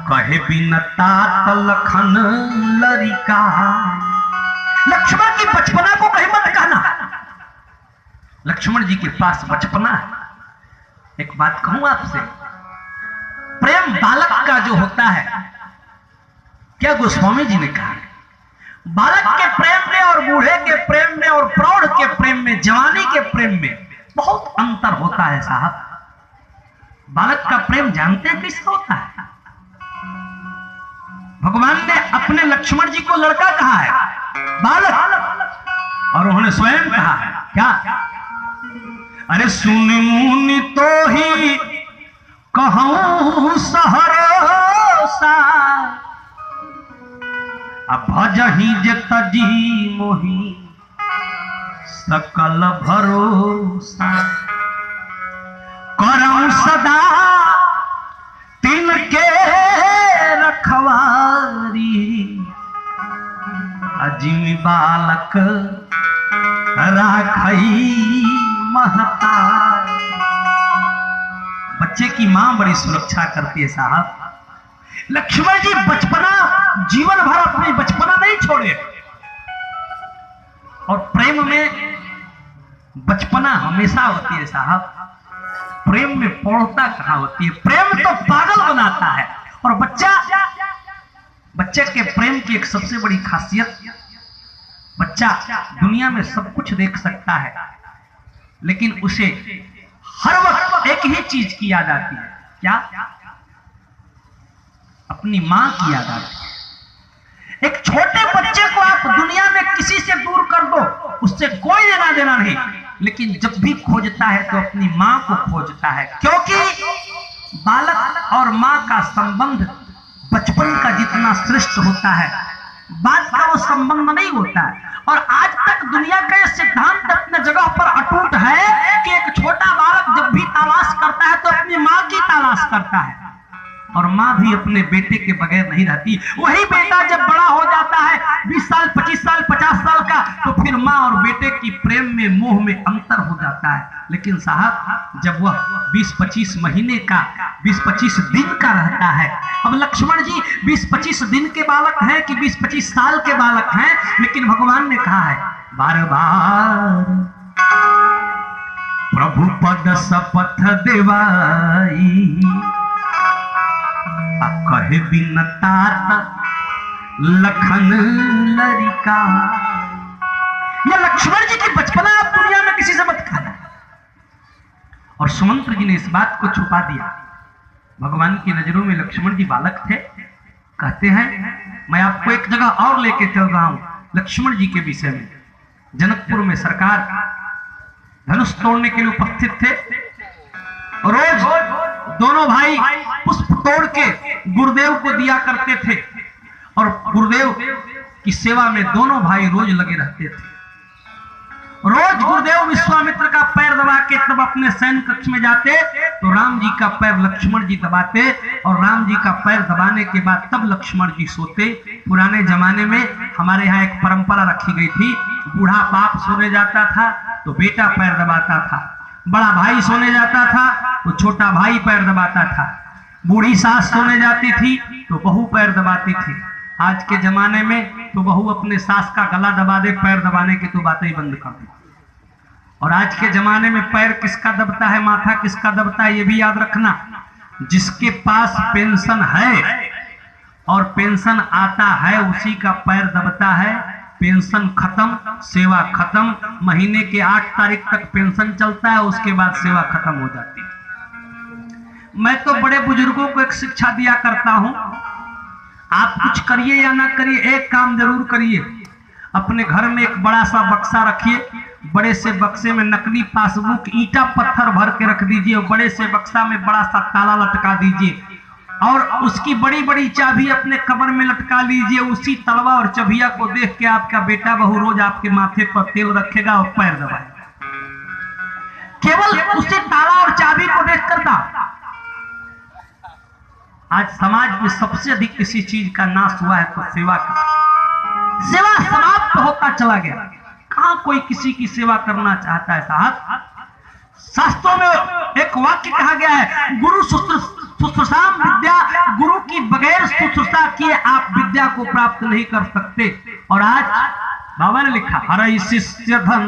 कहे बिन तात लखन लरिका। लक्ष्मण की बचपना को कहीं मत कहना। लक्ष्मण जी के पास बचपना है। एक बात कहूं आपसे, प्रेम बालक का जो होता है, क्या गोस्वामी जी ने कहा, बालक के प्रेम में और बूढ़े के प्रेम में और प्रौढ़ के प्रेम में, जवानी के प्रेम में बहुत अंतर होता है साहब। बालक का प्रेम जानते हैं किसका होता है? भगवान ने अपने लक्ष्मण जी को लड़का कहा है, बालक, और उन्होंने स्वयं कहा है क्या? अरे सुन मुनि तो ही कहूं सहरोसा, अब भजहि जे तजी मोहि सकल भरोसा। करम सदा तिनके रखवारी, अजिमि बालक राखई महतारी। बच्चे की मां बड़ी सुरक्षा करती है साहब। लक्ष्मण जी बचपना, जीवन भर अपनी बचपना नहीं छोड़े, और प्रेम में बचपना हमेशा होती है साहब। प्रेम में पौढ़ता कहां होती है? प्रेम तो पागल बनाता है। और बच्चे के प्रेम की एक सबसे बड़ी खासियत, बच्चा दुनिया में सब कुछ देख सकता है, लेकिन उसे हर वक्त एक ही चीज की याद आती है। क्या? अपनी मां की याद आती है। एक छोटे बच्चे को आप दुनिया में किसी से दूर कर दो, उससे कोई लेना देना नहीं, लेकिन जब भी खोजता है तो अपनी मां को खोजता है, क्योंकि बालक और मां का संबंध बचपन का जितना श्रेष्ठ होता है, बात का वो संबंध नहीं होता है। और आज तक दुनिया का यह सिद्धांत अपने जगह पर अटूट है कि एक छोटा बालक जब भी तलाश करता है तो अपनी मां की तलाश करता है, और मां भी अपने बेटे के बगैर नहीं रहती। वही बेटा जब बड़ा हो जाता है, 20 साल, 25 साल, 50 साल का, तो फिर मां और बेटे की प्रेम में, मोह में अंतर हो जाता है। लेकिन साहब जब वह 20-25 महीने का, 20-25 दिन का रहता है, अब लक्ष्मण जी 20-25 दिन के बालक हैं कि 20-25 साल के बालक हैं, लेकिन भगवान ने कहा है बार बार प्रभु पद शपथ देवाई, कहे बिन तात लखन लरिका। यह लक्ष्मण जी की बचपना आप दुनिया में किसी से मत खाना। और सुमंत्र जी ने इस बात को छुपा दिया। भगवान की नजरों में लक्ष्मण जी बालक थे। कहते हैं, मैं आपको एक जगह और लेके चल रहा हूं लक्ष्मण जी के विषय में। जनकपुर में सरकार धनुष तोड़ने के लिए उपस्थित थे, और रोज दोनों भाई पुष्प तोड़ के गुरुदेव को दिया करते थे, और गुरुदेव की सेवा में दोनों भाई रोज लगे रहते थे। रोज गुरुदेव विश्वामित्र का पैर दबा के तब अपने सैन्य कक्ष में जाते, तो राम जी का पैर लक्ष्मण जी दबाते, और राम जी का पैर दबाने के बाद तब लक्ष्मण जी सोते। पुराने जमाने में हमारे यहाँ एक परंपरा रखी गई थी, बूढ़ा बाप सोने जाता था तो बेटा पैर दबाता था, बड़ा भाई सोने जाता था तो छोटा भाई पैर दबाता था, बूढ़ी सास सोने जाती थी तो बहू पैर दबाती थी। आज के जमाने में तो बहू अपने सास का गला दबा दे, पैर दबाने की तो बातें ही बंद कर दे। और आज के जमाने में पैर किसका दबता है, माथा किसका दबता है, ये भी याद रखना। जिसके पास पेंशन है और पेंशन आता है उसी का पैर दबता है। पेंशन खत्म, सेवा खत्म। महीने के 8 तारीख तक पेंशन चलता है, उसके बाद सेवा खत्म हो जाती है। मैं तो बड़े बुजुर्गों को एक शिक्षा दिया करता हूं, आप कुछ करिए या ना करिए, एक काम जरूर करिए। अपने घर में एक बड़ा सा बक्सा रखिए, बड़े से बक्से में नकली पासबुक, ईंटा पत्थर भर के रख दीजिए, और बड़े से बक्सा में बड़ा सा ताला लटका दीजिए, और उसकी बड़ी बड़ी चाबी अपने कमर में लटका लीजिए। उसी तलवा और चबिया को देख के आपका बेटा बहू रोज आपके माथे पर तेल रखेगा और पैर दबाएगा, केवल उसी ताला और चाबी को देख कर। आज समाज में सबसे अधिक किसी चीज का नाश हुआ है तो सेवा का। सेवा समाप्त होता चला गया। कहां कोई किसी की सेवा करना चाहता है साहब? शास्त्रों में एक वाक्य कहा गया है, गुरु शुश्रूषाम विद्या, गुरु की बगैर शुश्रूषा किए आप विद्या को प्राप्त नहीं कर सकते। और आज बाबा ने लिखा, हरई शिष्य धन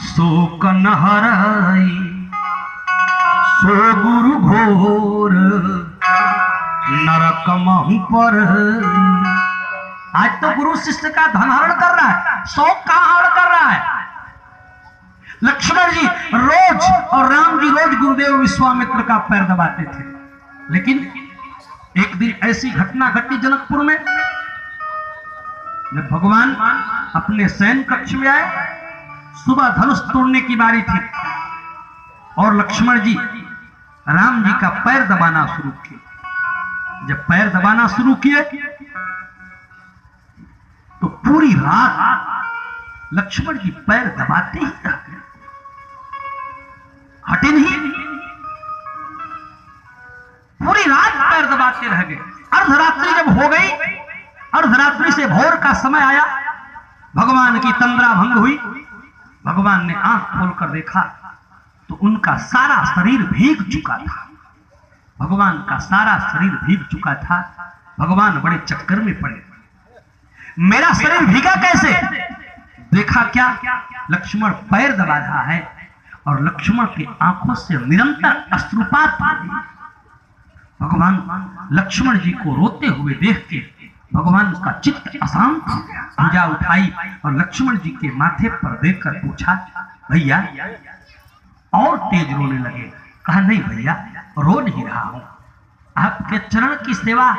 शोक न हरई, सो गुरु घोर नरक महु पर। आज तो गुरु शिष्य का धन हरण कर रहा है, शोक का हरण कर रहा है। लक्ष्मण जी रोज और राम जी रोज गुरुदेव विश्वामित्र का पैर दबाते थे, लेकिन एक दिन ऐसी घटना घटी जनकपुर में, जब भगवान अपने शयन कक्ष में आए, सुबह धनुष तोड़ने की बारी थी और लक्ष्मण जी राम जी का पैर दबाना शुरू किए। जब पैर दबाना शुरू किए तो पूरी रात लक्ष्मण जी पैर दबाते ही रह गए, हटे नहीं, पूरी रात पैर दबाते रह गए। अर्धरात्रि जब हो गई, अर्धरात्रि से भोर का समय आया, भगवान की तंद्रा भंग हुई। भगवान ने आंख खोलकर देखा तो उनका सारा शरीर भीग चुका था। भगवान का सारा शरीर भीग चुका था। भगवान बड़े चक्कर में पड़े, मेरा शरीर भीगा कैसे? देखा क्या, लक्ष्मण पैर दबा रहा है और लक्ष्मण की आंखों से निरंतर अश्रुपात हो रही। भगवान लक्ष्मण जी को रोते हुए देख के भगवान का चित्त अशांत हो गया। भुजा उठाई और लक्ष्मण जी के माथे पर देखकर पूछा, भैया? और तेज रोने लगे। कहा, नहीं भैया, रो नहीं रहा हूं, आपके चरण की सेवा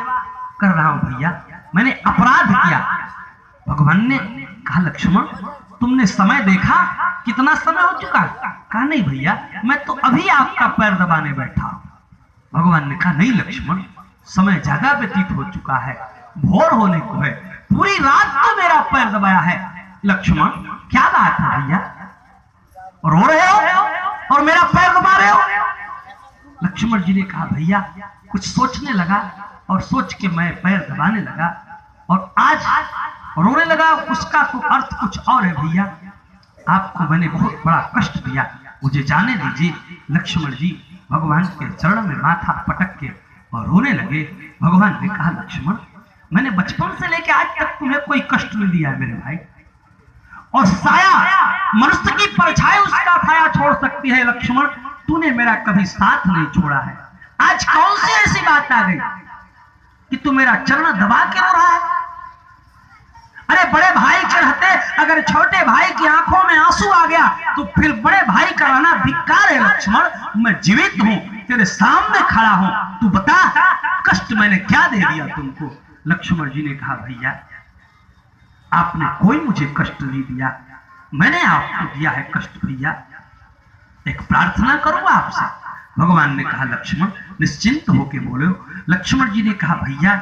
कर रहा हूं भैया, मैंने अपराध किया। भगवान ने कहा, लक्ष्मण तुमने समय देखा, कितना समय हो चुका? कहा, नहीं भैया, मैं तो अभी आपका पैर दबाने बैठा। भगवान ने कहा, नहीं लक्ष्मण, समय ज्यादा व्यतीत हो चुका है, भोर होने को है, पूरी रात तो मेरा पैर दबाया है। लक्ष्मण क्या बात है भैया, रो रहे हो और मेरा पैर दबा रहे हो? लक्ष्मण जी ने कहा, भैया कुछ सोचने लगा और सोच के मैं पैर दबाने लगा और आज रोने लगा, उसका तो अर्थ कुछ और है भैया। आपको मैंने बहुत बड़ा कष्ट दिया, मुझे जाने दीजिए। लक्ष्मण जी भगवान के चरण में माथा पटक के और रोने लगे। भगवान ने कहा, लक्ष्मण मैंने बचपन से लेकर आज तक तुम्हें कोई कष्ट नहीं दिया है मेरे भाई, और साया मनुष्य की परछाई उसका साया छोड़ सकती है। लक्ष्मण तूने मेरा कभी साथ नहीं छोड़ा है, आज कौन सी ऐसी बात आ गई कि तू मेरा चरण दबा के रो रहा है? अरे बड़े भाई के रहते अगर छोटे भाई की आंखों में आंसू आ गया तो फिर बड़े भाई का रहना धिक्कार है। लक्ष्मण मैं जीवित हूं, तेरे सामने खड़ा हूं, तू बता कष्ट मैंने क्या दे दिया तुमको? लक्ष्मण जी ने कहा, भैया आपने कोई मुझे कष्ट नहीं दिया, मैंने आपको दिया है कष्ट। भैया एक प्रार्थना करूं आपसे। भगवान ने कहा, लक्ष्मण निश्चिंत होके बोलो। लक्ष्मण जी ने कहा, भैया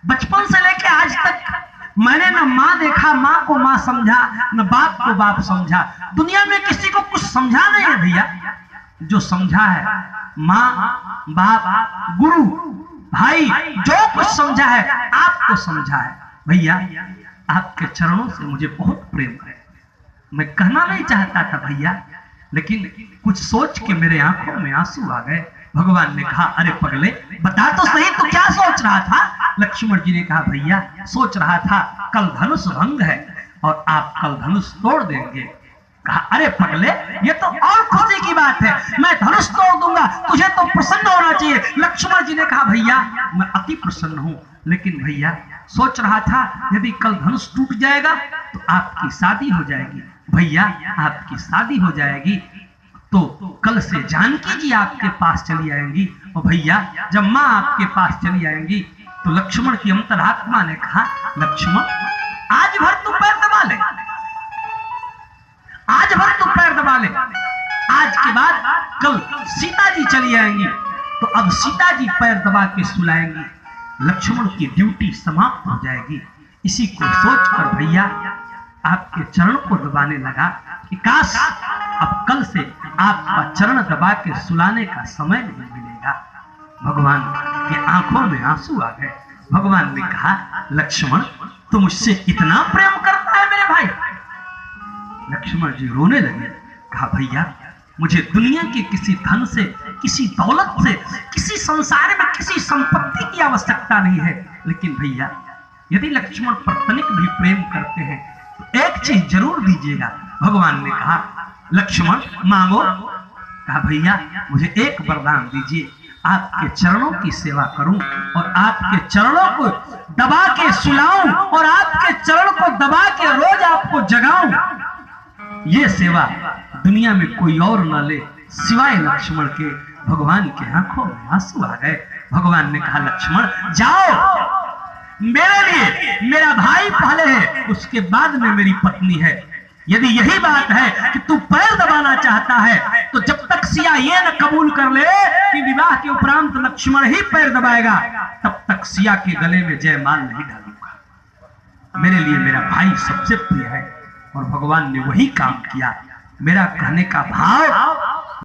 बचपन से लेके आज तक मैंने न माँ देखा, माँ को माँ समझा, न बाप को बाप समझा, दुनिया में किसी को कुछ समझा नहीं है भैया। जो समझा है माँ बाप गुरु भाई, जो कुछ समझा है आपको समझा है। भैया आपके चरणों से मुझे बहुत प्रेम है, मैं कहना नहीं चाहता था भैया, लेकिन कुछ सोच के मेरे आंखों में आंसू आ गए। भगवान ने कहा, अरे पगले बता तो सही तू क्या सोच रहा था? लक्ष्मण जी ने कहा, भैया सोच रहा था कल धनुष भंग है और आप कल धनुष तोड़ देंगे। कहा, अरे पगले ये तो और खुशी की बात है, मैं धनुष तोड़ दूंगा, तुझे तो प्रसन्न होना चाहिए। लक्ष्मण जी ने कहा, भैया मैं अति प्रसन्न हूं, लेकिन भैया सोच रहा था यदि कल धनुष टूट जाएगा तो आपकी शादी हो जाएगी। भैया आपकी शादी हो जाएगी तो कल से जानकी जी आपके पास चली आएंगी, और भैया जब माँ आपके पास चली आएंगी तो लक्ष्मण की अंतरात्मा ने कहा, लक्ष्मण आज भर तू पैर दबा ले, आज भर तू पैर दबा ले, आज के बाद कल सीता जी चली आएंगी तो अब सीता जी पैर दबा के सुलाएंगी, लक्ष्मण की ड्यूटी समाप्त हो जाएगी। इसी को सोचकर भैया आपके चरण को दबाने लगा कि काश अब कल से आपका चरण दबा के सुलाने का समय नहीं मिलेगा। भगवान की आंखों में आंसू आ गए। भगवान ने कहा, लक्ष्मण तू मुझसे इतना प्रेम करता है मेरे भाई? लक्ष्मण जी रोने लगे। कहा, भैया मुझे दुनिया के किसी धन से, किसी दौलत से, किसी संसार में किसी संपत्ति की आवश्यकता नहीं है। लेकिन भैया यदि लक्ष्मण पर तनिक भी प्रेम करते हैं तो एक चीज जरूर दीजिएगा। भगवान ने कहा लक्ष्मण मांगो। कहा भैया मुझे एक वरदान दीजिए, आपके चरणों की सेवा करूं और आपके चरणों को दबा के सुलाऊं और आपके चरण को दबा के रोज आपको जगाऊं। ये सेवा दुनिया में कोई और न ले सिवाय लक्ष्मण के। भगवान के आंखों में आंसू आ गए। भगवान ने कहा लक्ष्मण जाओ, मेरे लिए मेरा भाई पहले है, उसके बाद में मेरी पत्नी है। यदि यही बात है कि तू पैर दबाना चाहता है तो जब तक सिया ये न कबूल कर ले कि विवाह के उपरांत लक्ष्मण ही पैर दबाएगा, तब तक सिया के गले में जयमाल नहीं डालूंगा। मेरे लिए मेरा भाई सबसे प्रिय है। और भगवान ने वही काम किया। मेरा कहने का भाव